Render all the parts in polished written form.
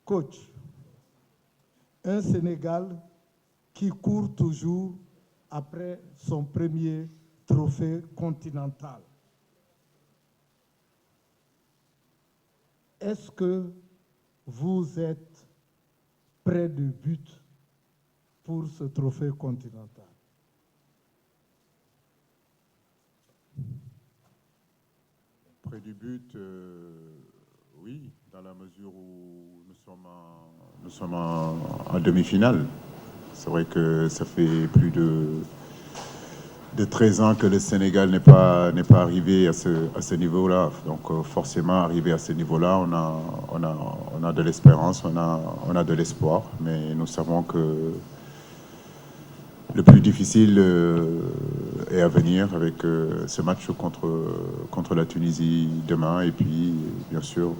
Coach, un Sénégal qui court toujours après son premier trophée continental. Est-ce que vous êtes près du but pour ce trophée continental? Près du but, oui, dans la mesure où nous sommes en demi-finale. C'est vrai que ça fait plus de 13 ans que le Sénégal n'est pas arrivé à ce niveau-là. Donc forcément, arrivé à ce niveau-là, on a de l'espérance, on a de l'espoir. Mais nous savons que le plus difficile est à venir avec ce match contre la Tunisie demain. Et puis, bien sûr,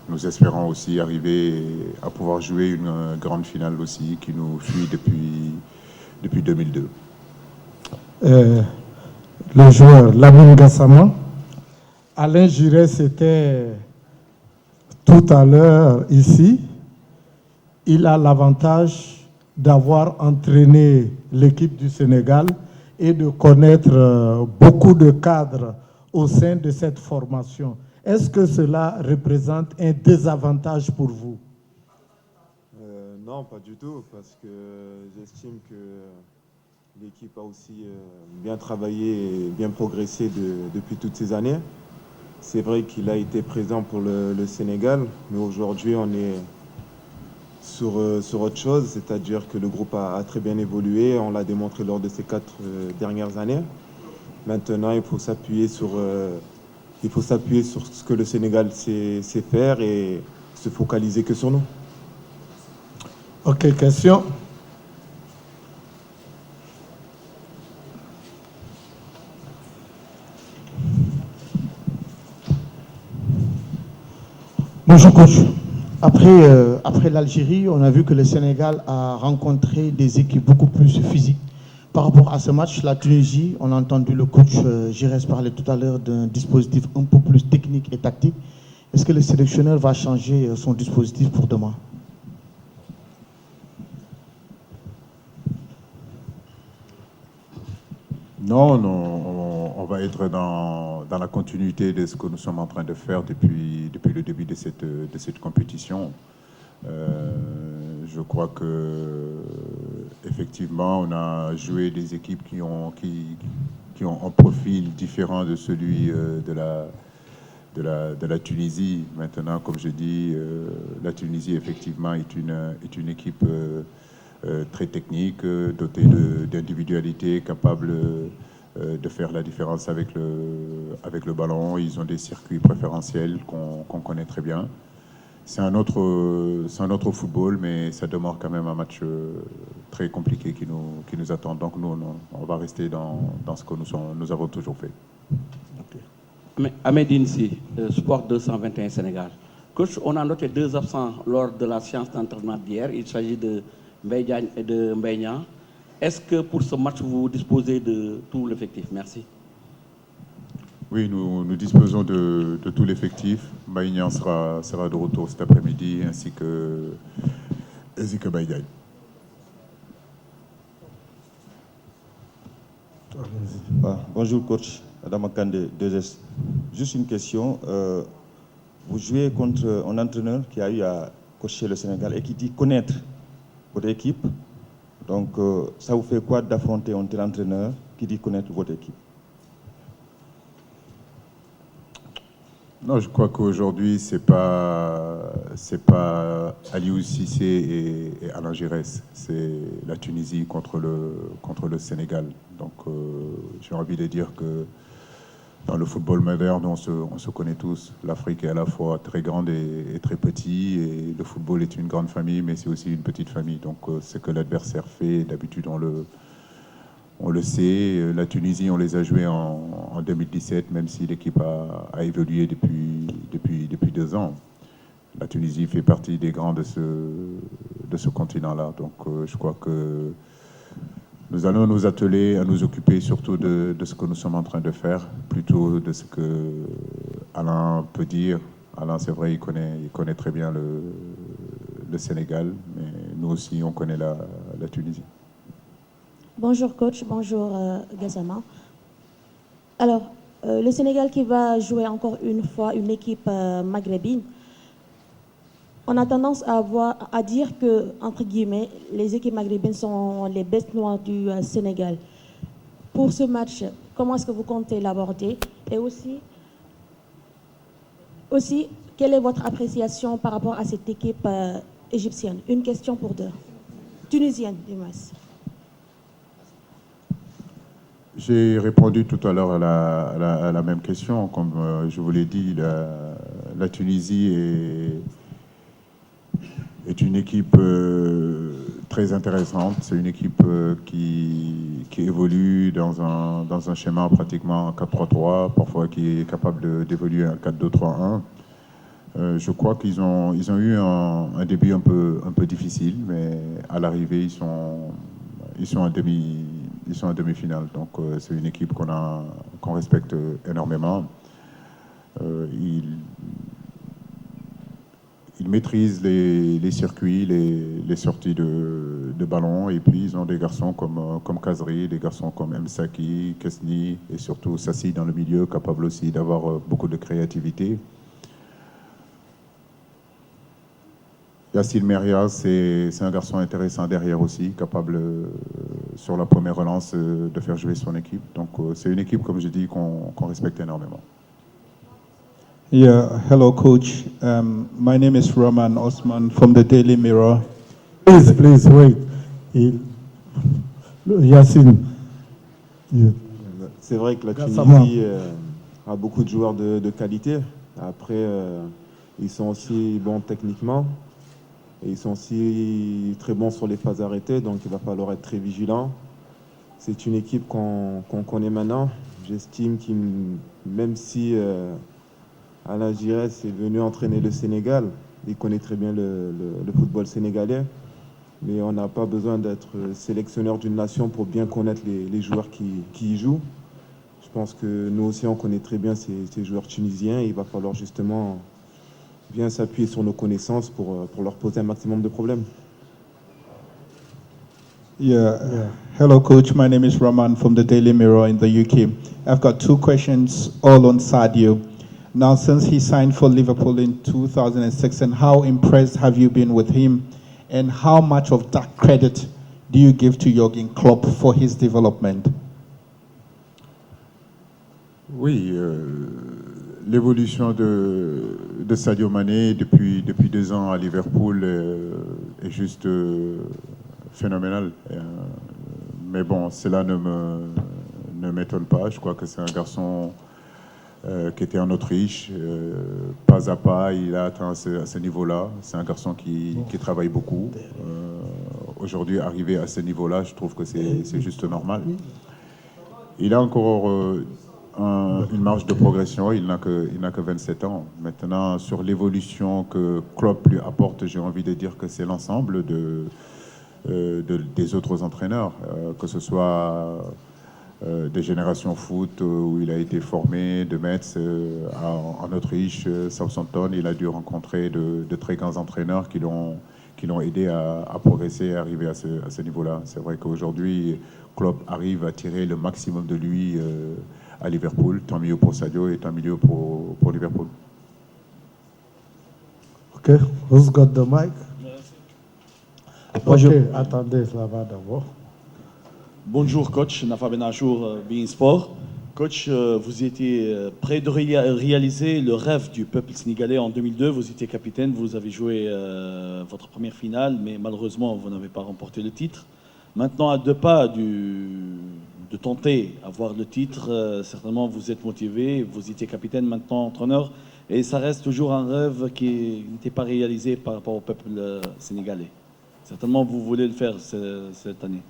nous espérons aussi arriver à pouvoir jouer une grande finale aussi qui nous suit depuis 2002. Le joueur Lamine Gassama, Alain Giresse était tout à l'heure ici. Il a l'avantage d'avoir entraîné l'équipe du Sénégal et de connaître beaucoup de cadres au sein de cette formation. Est-ce que cela représente un désavantage pour vous? Non, pas du tout, parce que j'estime que l'équipe a aussi bien travaillé et bien progressé depuis toutes ces années. C'est vrai qu'il a été présent pour le Sénégal, mais aujourd'hui on est sur autre chose, c'est-à-dire que le groupe a très bien évolué, on l'a démontré lors de ces 4 dernières années. Maintenant, il faut s'appuyer sur ce que le Sénégal sait faire et se focaliser que sur nous. Ok, question. Bonjour coach. Après l'Algérie, on a vu que le Sénégal a rencontré des équipes beaucoup plus physiques. Par rapport à ce match, la Tunisie, on a entendu le coach Giresse parler tout à l'heure d'un dispositif un peu plus technique et tactique. Est-ce que le sélectionneur va changer son dispositif pour demain? Non, on va être dans la continuité de ce que nous sommes en train de faire depuis le début de cette compétition. Je crois que effectivement, on a joué des équipes qui ont un profil différent de celui de la Tunisie. Maintenant, comme je dis, la Tunisie effectivement est une équipe très technique, dotée d'individualité, capable de faire la différence avec le ballon. Ils ont des circuits préférentiels qu'on connaît très bien. C'est un autre football, mais ça demeure quand même un match très compliqué qui nous attend. Donc nous, on va rester dans ce que nous avons toujours fait. Okay. Ahmed Insi, Sport 221 Sénégal. Coach, on a noté 2 absents lors de la séance d'entraînement d'hier. Il s'agit de Mbaye Diagne et de Mbaye Niang. Est-ce que pour ce match, vous disposez de tout l'effectif? Merci. Oui, nous disposons de tout l'effectif. Mbaye Niang sera de retour cet après-midi, ainsi que Mbaye Diagne. Bonjour coach, Adam Kande, 2S. Juste une question. Vous jouez contre un entraîneur qui a eu à coacher le Sénégal et qui dit connaître votre équipe. Donc, ça vous fait quoi d'affronter un tel entraîneur qui dit connaître votre équipe? Non, je crois qu'aujourd'hui, c'est pas Aliou Cissé et Alain Giresse. C'est la Tunisie contre le Sénégal. Donc, j'ai envie de dire que dans le football moderne, on se connaît tous. L'Afrique est à la fois très grande et très petite. Et le football est une grande famille, mais c'est aussi une petite famille. Donc, ce que l'adversaire fait, d'habitude, on le sait. La Tunisie, on les a joués en 2017, même si l'équipe a évolué depuis 2 ans. La Tunisie fait partie des grands de ce continent-là. Donc, je crois que nous allons nous atteler à nous occuper surtout de ce que nous sommes en train de faire, plutôt de ce que Alain peut dire. Alain, c'est vrai, il connaît très bien le Sénégal, mais nous aussi, on connaît la Tunisie. Bonjour coach, bonjour Gassama. Alors, le Sénégal qui va jouer encore une fois une équipe maghrébine, on a tendance à dire que, entre guillemets, les équipes maghrébines sont les bêtes noires du Sénégal. Pour ce match, comment est-ce que vous comptez l'aborder? Et aussi, quelle est votre appréciation par rapport à cette équipe égyptienne? Une question pour deux. Tunisienne, du moins. J'ai répondu tout à l'heure à la même question. Comme je vous l'ai dit, la Tunisie est une équipe très intéressante. C'est une équipe qui évolue dans un schéma pratiquement 4-3-3, parfois qui est capable d'évoluer en 4-2-3-1. Je crois qu'ils ont eu un début un peu difficile, mais à l'arrivée, ils sont en demi-finale. Donc c'est une équipe qu'on respecte énormément. Ils maîtrisent les circuits, les sorties de ballon, et puis ils ont des garçons comme Kazri, des garçons comme Msaki, Kesni, et surtout Sassi dans le milieu, capable aussi d'avoir beaucoup de créativité. Yacine Meria, c'est un garçon intéressant derrière aussi, capable sur la première relance de faire jouer son équipe. Donc c'est une équipe, comme je dis, qu'on respecte énormément. Yeah, hello coach. My name is Roman Osman from the Daily Mirror. Please wait. Yacine. Yeah. C'est vrai que la Tunisie a beaucoup de joueurs de qualité. Après, ils sont aussi bons techniquement. Et ils sont aussi très bons sur les phases arrêtées, donc il va falloir être très vigilant. C'est une équipe qu'on connaît maintenant. J'estime qu'il, même si Alain Giresse est venu entraîner le Sénégal, il connaît très bien le football sénégalais, mais on n'a pas besoin d'être sélectionneur d'une nation pour bien connaître les joueurs qui y jouent. Je pense que nous aussi on connaît très bien ces joueurs tunisiens, et il va falloir justement bien s'appuyer sur nos connaissances pour leur poser un maximum de problèmes. Yeah. Hello coach, my name is Roman from the Daily Mirror in the UK. I've got two questions all on Sadio. Now, since he signed for Liverpool in 2006, and how impressed have you been with him? And how much of that credit do you give to Jürgen Klopp for his development? Oui, l'évolution de Sadio Mané depuis 2 ans à Liverpool est juste phénoménale. Mais bon, cela ne m'étonne pas. Je crois que c'est un garçon qui était en Autriche. Pas à pas, il a atteint à ce niveau-là. C'est un garçon qui travaille beaucoup. Aujourd'hui, arrivé à ce niveau-là, je trouve que c'est juste normal. Il a encore une marge de progression, il n'a que 27 ans. Maintenant, sur l'évolution que Klopp lui apporte, j'ai envie de dire que c'est l'ensemble des autres entraîneurs, que ce soit des générations foot où il a été formé, de Metz en Autriche, Southampton. Il a dû rencontrer de très grands entraîneurs qui l'ont aidé à progresser et à arriver à ce niveau-là. C'est vrai qu'aujourd'hui, Klopp arrive à tirer le maximum de lui à Liverpool. Tant mieux pour Sadio et tant mieux pour Liverpool. OK, who's got the mic? Moi, Attendez, ça va d'abord. Bonjour coach, Nafa Benachour, Bein Sport. Coach, vous étiez près de réaliser le rêve du peuple sénégalais en 2002. Vous étiez capitaine, vous avez joué votre première finale, mais malheureusement, vous n'avez pas remporté le titre. Maintenant, à 2 pas de tenter avoir le titre, certainement vous êtes motivé, vous étiez capitaine, maintenant entraîneur, et ça reste toujours un rêve qui n'était pas réalisé par rapport au peuple sénégalais. Certainement, vous voulez le faire cette année.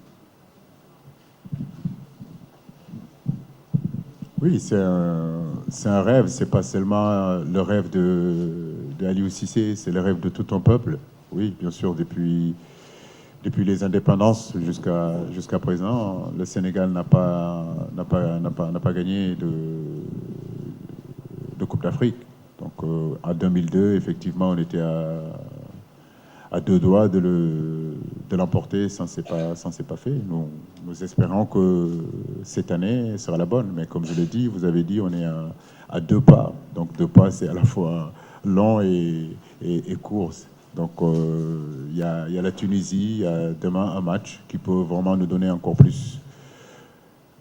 Oui, c'est un rêve. C'est pas seulement le rêve de Aliou Cissé, c'est le rêve de tout un peuple. Oui, bien sûr, depuis les indépendances jusqu'à présent, le Sénégal n'a pas gagné de Coupe d'Afrique. Donc en 2002, effectivement, on était à deux doigts de l'emporter, ça ne s'est pas fait. Nous espérons que cette année sera la bonne. Mais comme je l'ai dit, vous avez dit, on est à deux pas. Donc deux pas, c'est à la fois long et court. Donc il y a la Tunisie, il y a demain un match qui peut vraiment nous donner encore plus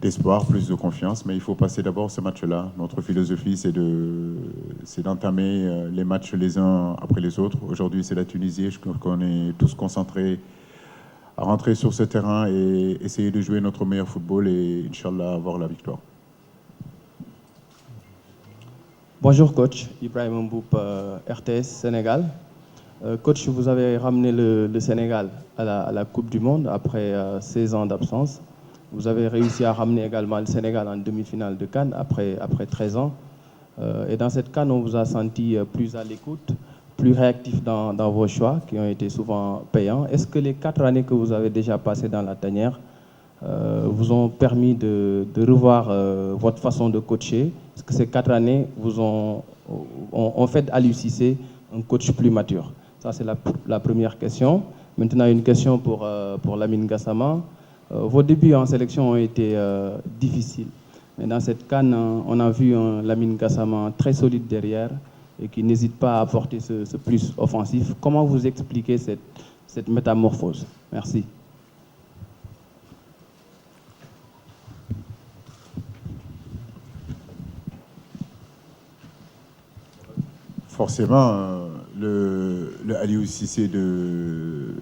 d'espoir, plus de confiance, mais il faut passer d'abord ce match-là. Notre philosophie, c'est d'entamer les matchs les uns après les autres. Aujourd'hui, c'est la Tunisie. Je crois qu'on est tous concentrés à rentrer sur ce terrain et essayer de jouer notre meilleur football et, Inch'Allah, avoir la victoire. Bonjour coach, Ibrahim Mboup, RTS Sénégal. Coach, vous avez ramené le Sénégal à la Coupe du Monde après 16 ans d'absence. Vous avez réussi à ramener également le Sénégal en demi-finale de CAN après 13 ans. Et dans cette CAN, on vous a senti plus à l'écoute, plus réactif dans vos choix qui ont été souvent payants. Est-ce que les 4 années que vous avez déjà passées dans la tanière vous ont permis de revoir votre façon de coacher? Est-ce que ces 4 années vous ont fait de Aliou Cissé un coach plus mature? Ça, c'est la première question. Maintenant, une question pour Lamine Gassama. Vos débuts en sélection ont été difficiles. Mais dans cette CAN, on a vu un Lamine Gassama très solide derrière et qui n'hésite pas à apporter ce plus offensif. Comment vous expliquez cette métamorphose? Merci. Forcément, le Aliou Cissé de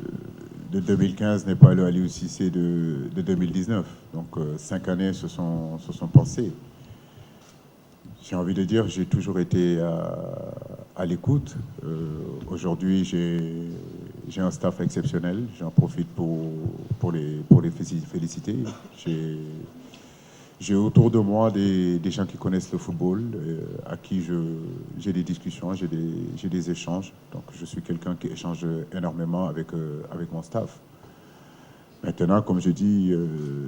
2015 n'est pas le Aliou Cissé de 2019. Donc 5 années se sont passées. J'ai envie de dire, j'ai toujours été à l'écoute. Aujourd'hui, j'ai un staff exceptionnel. J'en profite pour les féliciter. J'ai autour de moi des gens qui connaissent le football, à qui j'ai des discussions, j'ai des échanges. Donc je suis quelqu'un qui échange énormément avec mon staff. Maintenant, comme je dis,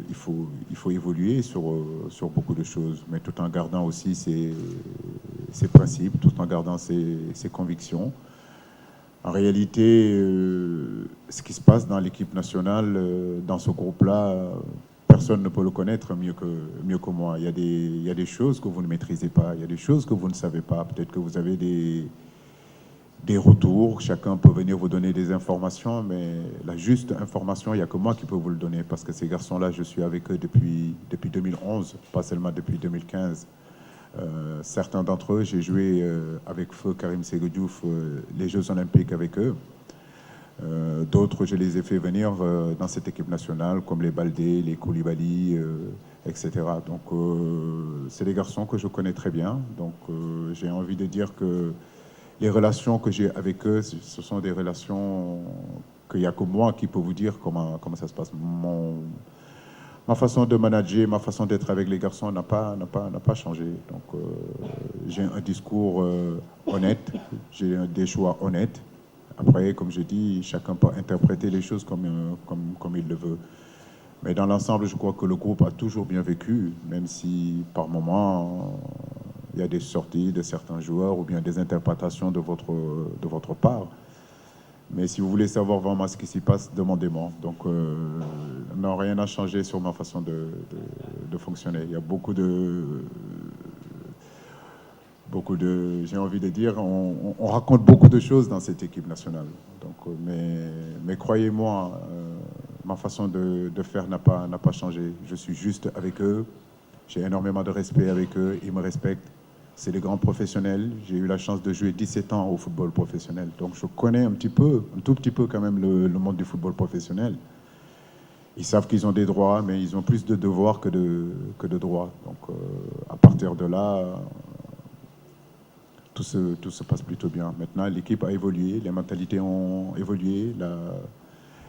il faut évoluer sur beaucoup de choses, mais tout en gardant aussi ses principes, tout en gardant ses convictions. En réalité, ce qui se passe dans l'équipe nationale, dans ce groupe-là, personne ne peut le connaître mieux que moi. Il y a des choses que vous ne maîtrisez pas, il y a des choses que vous ne savez pas. Peut-être que vous avez des retours, chacun peut venir vous donner des informations, mais la juste information, il n'y a que moi qui peux vous le donner, parce que ces garçons-là, je suis avec eux depuis 2011, pas seulement depuis 2015. Certains d'entre eux, j'ai joué avec feu Karim Sékou Diouf les Jeux Olympiques avec eux. D'autres, je les ai fait venir dans cette équipe nationale, comme les Baldé, les Koulibaly, etc. Donc, c'est des garçons que je connais très bien. Donc, j'ai envie de dire que les relations que j'ai avec eux, ce sont des relations qu'il n'y a que moi qui peux vous dire comment ça se passe. Ma façon de manager, ma façon d'être avec les garçons n'a pas changé. Donc, j'ai un discours honnête, j'ai des choix honnêtes. Après, comme je dis, chacun peut interpréter les choses comme il le veut. Mais dans l'ensemble, je crois que le groupe a toujours bien vécu, même si par moments, il y a des sorties de certains joueurs ou bien des interprétations de votre part. Mais si vous voulez savoir vraiment ce qui s'y passe, demandez-moi. Donc, non, rien n'a changé sur ma façon de fonctionner. Il y a beaucoup de, j'ai envie de dire, on raconte beaucoup de choses dans cette équipe nationale. Donc, mais croyez-moi, ma façon de faire n'a pas changé. Je suis juste avec eux. J'ai énormément de respect avec eux. Ils me respectent. C'est des grands professionnels. J'ai eu la chance de jouer 17 ans au football professionnel. Donc je connais un tout petit peu quand même le monde du football professionnel. Ils savent qu'ils ont des droits, mais ils ont plus de devoirs que de droits. Donc à partir de là, tout se passe plutôt bien. Maintenant, l'équipe a évolué, les mentalités ont évolué,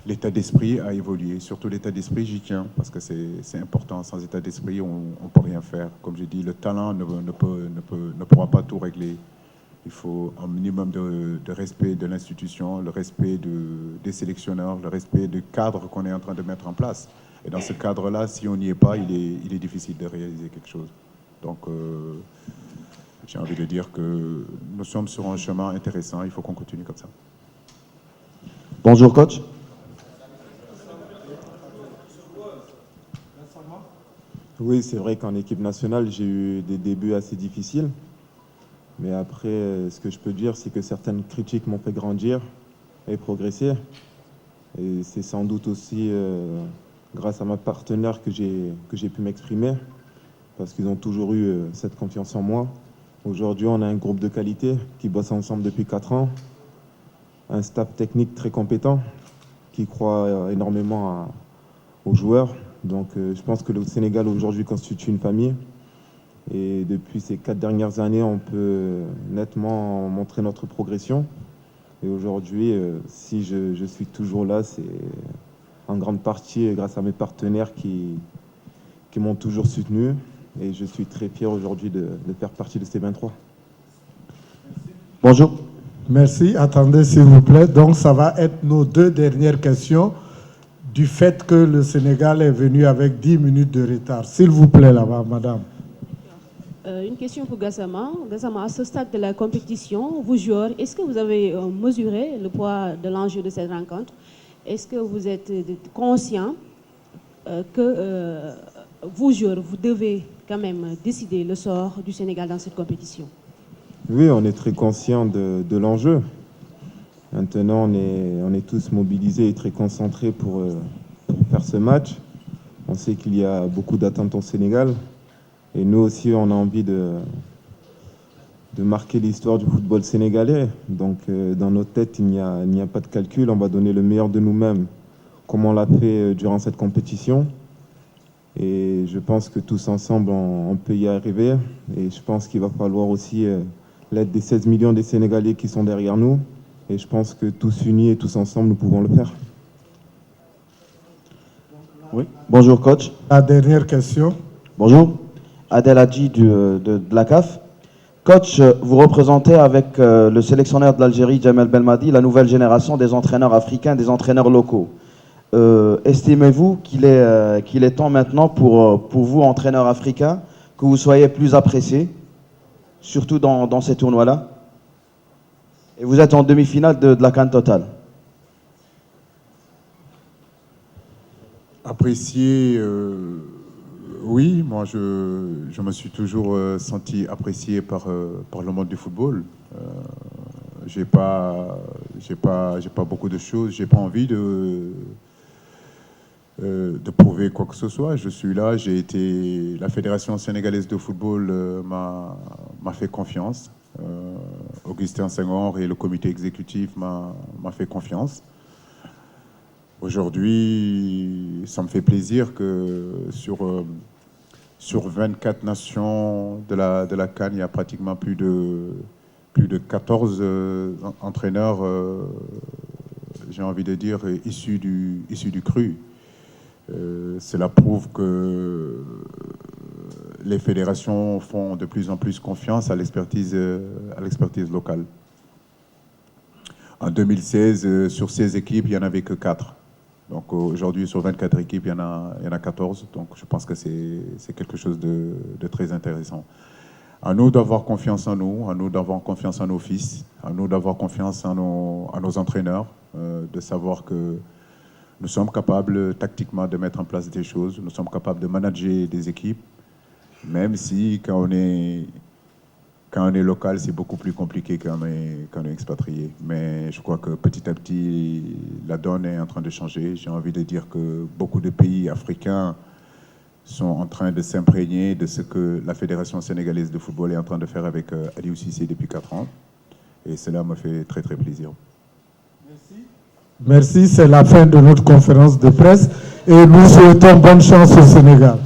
l'état d'esprit a évolué. Surtout l'état d'esprit, j'y tiens, parce que c'est important. Sans état d'esprit, on ne peut rien faire. Comme je dis, le talent ne pourra pas tout régler. Il faut un minimum de respect de l'institution, le respect des sélectionneurs, le respect du cadre qu'on est en train de mettre en place. Et dans ce cadre-là, si on n'y est pas, il est difficile de réaliser quelque chose. Donc, j'ai envie de dire que nous sommes sur un chemin intéressant. Il faut qu'on continue comme ça. Bonjour coach. Oui, c'est vrai qu'en équipe nationale, j'ai eu des débuts assez difficiles. Mais après, ce que je peux dire, c'est que certaines critiques m'ont fait grandir et progresser. Et c'est sans doute aussi grâce à ma partenaire que j'ai pu m'exprimer, parce qu'ils ont toujours eu cette confiance en moi. Aujourd'hui, on a un groupe de qualité qui bosse ensemble depuis 4 ans, un staff technique très compétent qui croit énormément aux joueurs. Donc je pense que le Sénégal aujourd'hui constitue une famille. Et depuis ces 4 dernières années, on peut nettement montrer notre progression. Et aujourd'hui, si je suis toujours là, c'est en grande partie grâce à mes partenaires qui m'ont toujours soutenu. Et je suis très fier aujourd'hui de faire partie de ces 23. Bonjour. Merci. Attendez, s'il vous plaît. Donc, ça va être nos 2 dernières questions du fait que le Sénégal est venu avec 10 minutes de retard. S'il vous plaît, là-bas, madame. Une question pour Gassama. Gassama, à ce stade de la compétition, vous joueurs, est-ce que vous avez mesuré le poids de l'enjeu de cette rencontre? Est-ce que vous êtes conscient que vous joueurs, vous devez quand même décider le sort du Sénégal dans cette compétition? Oui, on est très conscient de l'enjeu. Maintenant, on est tous mobilisés et très concentrés pour faire ce match. On sait qu'il y a beaucoup d'attentes au Sénégal. Et nous aussi, on a envie de marquer l'histoire du football sénégalais. Donc, dans nos têtes, il n'y a pas de calcul. On va donner le meilleur de nous-mêmes, comme on l'a fait durant cette compétition. Et je pense que tous ensemble, on peut y arriver. Et je pense qu'il va falloir aussi l'aide des 16 millions des Sénégalais qui sont derrière nous. Et je pense que tous unis et tous ensemble, nous pouvons le faire. Oui. Bonjour coach. La dernière question. Bonjour. Adel Hadji de la CAF. Coach, vous représentez avec le sélectionneur de l'Algérie, Djamel Belmadi, la nouvelle génération des entraîneurs africains, des entraîneurs locaux. Estimez-vous qu'il est temps maintenant pour vous, entraîneurs africains, que vous soyez plus appréciés, surtout dans ces tournois-là? Et vous êtes en demi-finale de la CAN Total. Apprécié, oui, moi je me suis toujours senti apprécié par le monde du football. J'ai pas beaucoup de choses, j'ai pas envie de prouver quoi que ce soit. Je suis là, la Fédération sénégalaise de football m'a fait confiance. Augustin Senghor et le comité exécutif m'a fait confiance. Aujourd'hui, ça me fait plaisir que sur 24 nations de la CAN, il y a pratiquement plus de 14 entraîneurs, j'ai envie de dire, issus du cru. Cela prouve que les fédérations font de plus en plus confiance à l'expertise locale. En 2016, sur 16 équipes, il n'y en avait que 4. Donc aujourd'hui, sur 24 équipes, il y en a 14. Donc je pense que c'est quelque chose de très intéressant. À nous d'avoir confiance en nous, à nous d'avoir confiance en nos fils, à nous d'avoir confiance en nos entraîneurs, de savoir que nous sommes capables tactiquement de mettre en place des choses, nous sommes capables de manager des équipes, même si quand on est local, c'est beaucoup plus compliqué quand on est expatrié. Mais je crois que petit à petit, la donne est en train de changer. J'ai envie de dire que beaucoup de pays africains sont en train de s'imprégner de ce que la Fédération sénégalaise de football est en train de faire avec Aliou Cissé depuis 4 ans. Et cela me fait très très plaisir. Merci, c'est la fin de notre conférence de presse et nous souhaitons bonne chance au Sénégal.